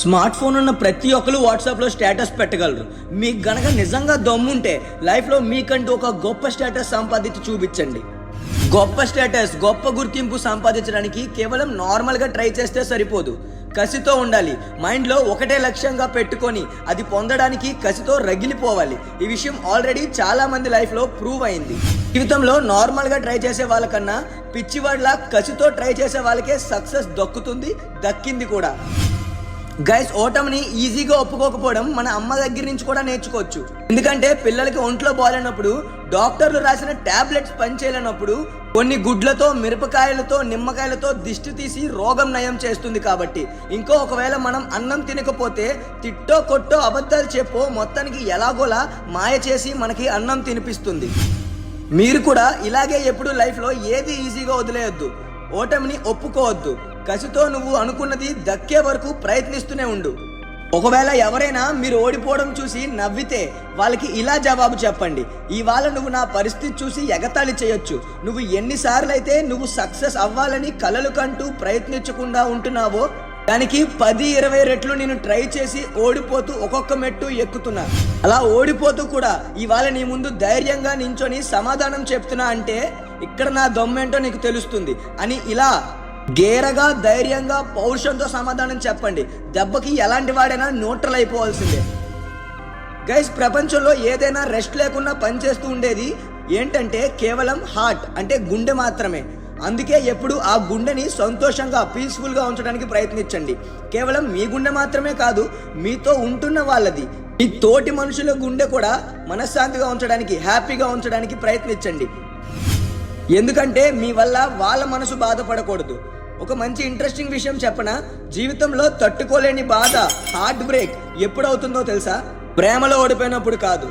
Smart phone ఉన్న ప్రతి ఒక్కరు వాట్సాప్లో స్టేటస్ పెట్టగలరు. మీకు గనక నిజంగా దమ్ముంటే లైఫ్లో మీకంటూ ఒక గొప్ప స్టేటస్ సంపాదించి చూపించండి. గొప్ప స్టేటస్, గొప్ప గుర్తింపు సంపాదించడానికి కేవలం నార్మల్గా ట్రై చేస్తే సరిపోదు. కసితో ఉండాలి. మైండ్లో ఒకటే లక్ష్యంగా పెట్టుకొని అది పొందడానికి కసితో రగిలిపోవాలి. ఈ విషయం ఆల్రెడీ చాలా మంది లైఫ్లో ప్రూవ్ అయింది. జీవితంలో నార్మల్గా ట్రై చేసే వాళ్ళకన్నా పిచ్చివాడిలా కసితో ట్రై చేసే వాళ్ళకే సక్సెస్ దక్కింది కూడా. గైస్, ఓటమిని ఈజీగా ఒప్పుకోకపోవడం మన అమ్మ దగ్గర నుంచి కూడా నేర్చుకోవచ్చు. ఎందుకంటే పిల్లలకి ఒంట్లో బాగాలేనప్పుడు, డాక్టర్లు రాసిన టాబ్లెట్స్ పనిచేయలేనప్పుడు కొన్ని గుడ్లతో, మిరపకాయలతో, నిమ్మకాయలతో దిష్టి తీసి రోగం నయం చేస్తుంది. కాబట్టి ఒకవేళ మనం అన్నం తినకపోతే తిట్టో కొట్టో అబద్ధాలు చెప్పో మొత్తానికి ఎలాగోలా మాయ చేసి మనకి అన్నం తినిపిస్తుంది. మీరు కూడా ఇలాగే ఎప్పుడు లైఫ్లో ఏది ఈజీగా వదిలేయొద్దు. ఓటమిని ఒప్పుకోవద్దు. కసితో నువ్వు అనుకున్నది దక్కే వరకు ప్రయత్నిస్తూనే ఉండు. ఒకవేళ ఎవరైనా మీరు ఓడిపోవడం చూసి నవ్వితే వాళ్ళకి ఇలా జవాబు చెప్పండి: ఇవాళ నువ్వు నా పరిస్థితి చూసి ఎగతాళి చేయొచ్చు. నువ్వు ఎన్నిసార్లు అయితే నువ్వు సక్సెస్ అవ్వాలని కలలు కంటూ ప్రయత్నించకుండా ఉంటున్నావో దానికి 10-20 రెట్లు నేను ట్రై చేసి ఓడిపోతూ ఒక్కొక్క మెట్టు ఎక్కుతున్నా. అలా ఓడిపోతూ కూడా ఇవాళ నీ ముందు ధైర్యంగా నించొని సమాధానం చెప్తున్నా అంటే ఇక్కడ నా దమ్మేంటో నీకు తెలుస్తుంది అని ఇలా గేరగా, ధైర్యంగా, పౌరుషంతో సమాధానం చెప్పండి. దెబ్బకి ఎలాంటి వాడైనా న్యూట్రల్ అయిపోవాల్సిందే. గైస్, ప్రపంచంలో ఏదైనా రెస్ట్ లేకుండా పనిచేస్తూ ఉండేది ఏంటంటే కేవలం హార్ట్, అంటే గుండె మాత్రమే. అందుకే ఎప్పుడు ఆ గుండెని సంతోషంగా, పీస్ఫుల్గా ఉంచడానికి ప్రయత్నించండి. కేవలం మీ గుండె మాత్రమే కాదు, మీతో ఉంటున్న వాళ్ళది, మీ తోటి మనుషుల గుండె కూడా మనశ్శాంతిగా ఉంచడానికి, హ్యాపీగా ఉంచడానికి ప్రయత్నించండి. ఎందుకంటే మీ వల్ల వాళ్ళ మనసు బాధపడకూడదు. ఒక మంచి ఇంట్రెస్టింగ్ విషయం చెప్పనా? జీవితంలో తట్టుకోలేని బాధ, హార్ట్ బ్రేక్ ఎప్పుడవుతుందో తెలుసా? ప్రేమలో ఓడిపోయినప్పుడు కాదు,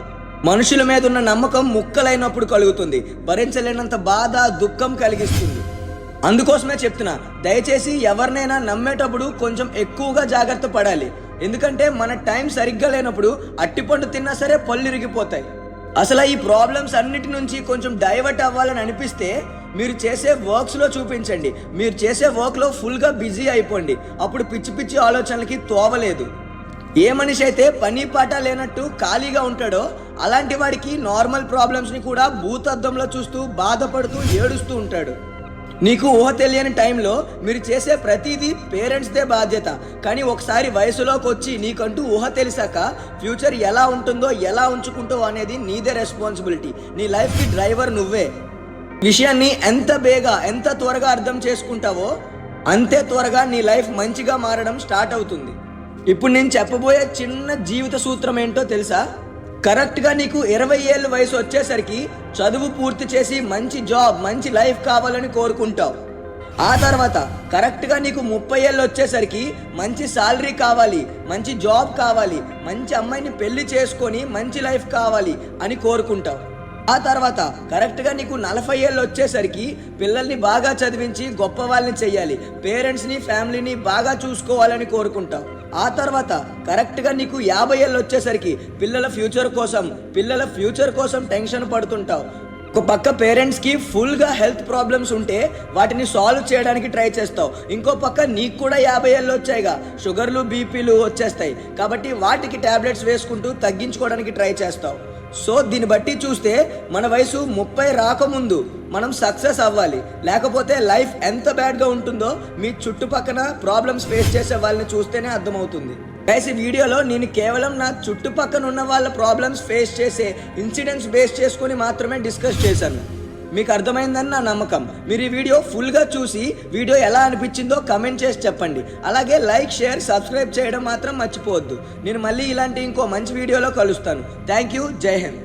మనుషుల మీద ఉన్న నమ్మకం ముక్కలైనప్పుడు కలుగుతుంది. భరించలేనంత బాధ, దుఃఖం కలిగిస్తుంది. అందుకోసమే చెప్తున్నా, దయచేసి ఎవరినైనా నమ్మేటప్పుడు కొంచెం ఎక్కువగా జాగ్రత్త పడాలి. ఎందుకంటే మన టైం సరిగ్గా లేనప్పుడు అట్టిపండు తిన్నా సరే పళ్ళు ఇరిగిపోతాయి. అసలు ఈ ప్రాబ్లమ్స్ అన్నిటి నుంచి కొంచెం డైవర్ట్ అవ్వాలని అనిపిస్తే మీరు చేసే వర్క్స్లో చూపించండి. మీరు చేసే వర్క్లో ఫుల్గా బిజీ అయిపోండి. అప్పుడు పిచ్చి పిచ్చి ఆలోచనలకి తోవలేదు. ఏ మనిషి అయితే పని పాట లేనట్టు ఖాళీగా ఉంటాడో అలాంటి వాడికి నార్మల్ ప్రాబ్లమ్స్ని కూడా భూతద్దంలో చూస్తూ, బాధపడుతూ, ఏడుస్తూ ఉంటాడు. నీకు ఊహ తెలియని టైంలో మీరు చేసే ప్రతిదీ పేరెంట్స్దే బాధ్యత. కానీ ఒకసారి వయసులోకి వచ్చి నీకంటూ ఊహ తెలిసాక ఫ్యూచర్ ఎలా ఉంటుందో, ఎలా ఉంచుకుంటావో అనేది నీదే రెస్పాన్సిబిలిటీ. నీ లైఫ్కి డ్రైవర్ నువ్వే. విషయాన్ని ఎంత త్వరగా అర్థం చేసుకుంటావో అంతే త్వరగా నీ లైఫ్ మంచిగా మారడం స్టార్ట్ అవుతుంది. ఇప్పుడు నేను చెప్పబోయే చిన్న జీవిత సూత్రం ఏంటో తెలుసా? కరెక్ట్గా నీకు 20 ఏళ్ళ వయసు వచ్చేసరికి చదువు పూర్తి చేసి మంచి జాబ్, మంచి లైఫ్ కావాలని కోరుకుంటావు. ఆ తర్వాత కరెక్ట్గా నీకు 30 ఏళ్ళు వచ్చేసరికి మంచి శాలరీ కావాలి, మంచి జాబ్ కావాలి, మంచి అమ్మాయిని పెళ్లి చేసుకొని మంచి లైఫ్ కావాలి అని కోరుకుంటావు. ఆ తర్వాత కరెక్ట్గా నీకు 40 ఏళ్ళు వచ్చేసరికి పిల్లల్ని బాగా చదివించి గొప్ప వాళ్ళని చెయ్యాలి, పేరెంట్స్ని, ఫ్యామిలీని బాగా చూసుకోవాలని కోరుకుంటావు. ఆ తర్వాత కరెక్ట్గా నీకు 50 ఏళ్ళు వచ్చేసరికి పిల్లల ఫ్యూచర్ కోసం టెన్షన్ పడుతుంటావు. ఒక పక్క పేరెంట్స్కి ఫుల్గా హెల్త్ ప్రాబ్లమ్స్ ఉంటే వాటిని సాల్వ్ చేయడానికి ట్రై చేస్తావు. ఇంకో పక్క నీకు కూడా 50 ఏళ్ళు వచ్చాయిగా, షుగర్లు, బీపీలు వచ్చేస్తాయి. కాబట్టి వాటికి టాబ్లెట్స్ వేసుకుంటూ తగ్గించుకోవడానికి ట్రై చేస్తావు. సో దీన్ని బట్టి చూస్తే మన వయసు 30 రాకముందు మనం సక్సెస్ అవ్వాలి. లేకపోతే లైఫ్ ఎంత బ్యాడ్గా ఉంటుందో మీ చుట్టుపక్కల ప్రాబ్లమ్స్ ఫేస్ చేసే వాళ్ళని చూస్తేనే అర్థమవుతుంది. గైస్, ఈ వీడియోలో నేను కేవలం నా చుట్టుపక్కన ఉన్న వాళ్ళ ప్రాబ్లమ్స్ ఫేస్ చేసే ఇన్సిడెంట్స్ బేస్ చేసుకుని మాత్రమే డిస్కస్ చేశాను. మీకు అర్థమైందని నా నమ్మకం. మీరు ఈ వీడియో ఫుల్గా చూసి వీడియో ఎలా అనిపించిందో కమెంట్ చేసి చెప్పండి. అలాగే లైక్, షేర్, సబ్స్క్రైబ్ చేయడం మాత్రం మర్చిపోవద్దు. నేను మళ్ళీ ఇలాంటి ఇంకో మంచి వీడియోలో కలుస్తాను. Thank you. జై హింద్.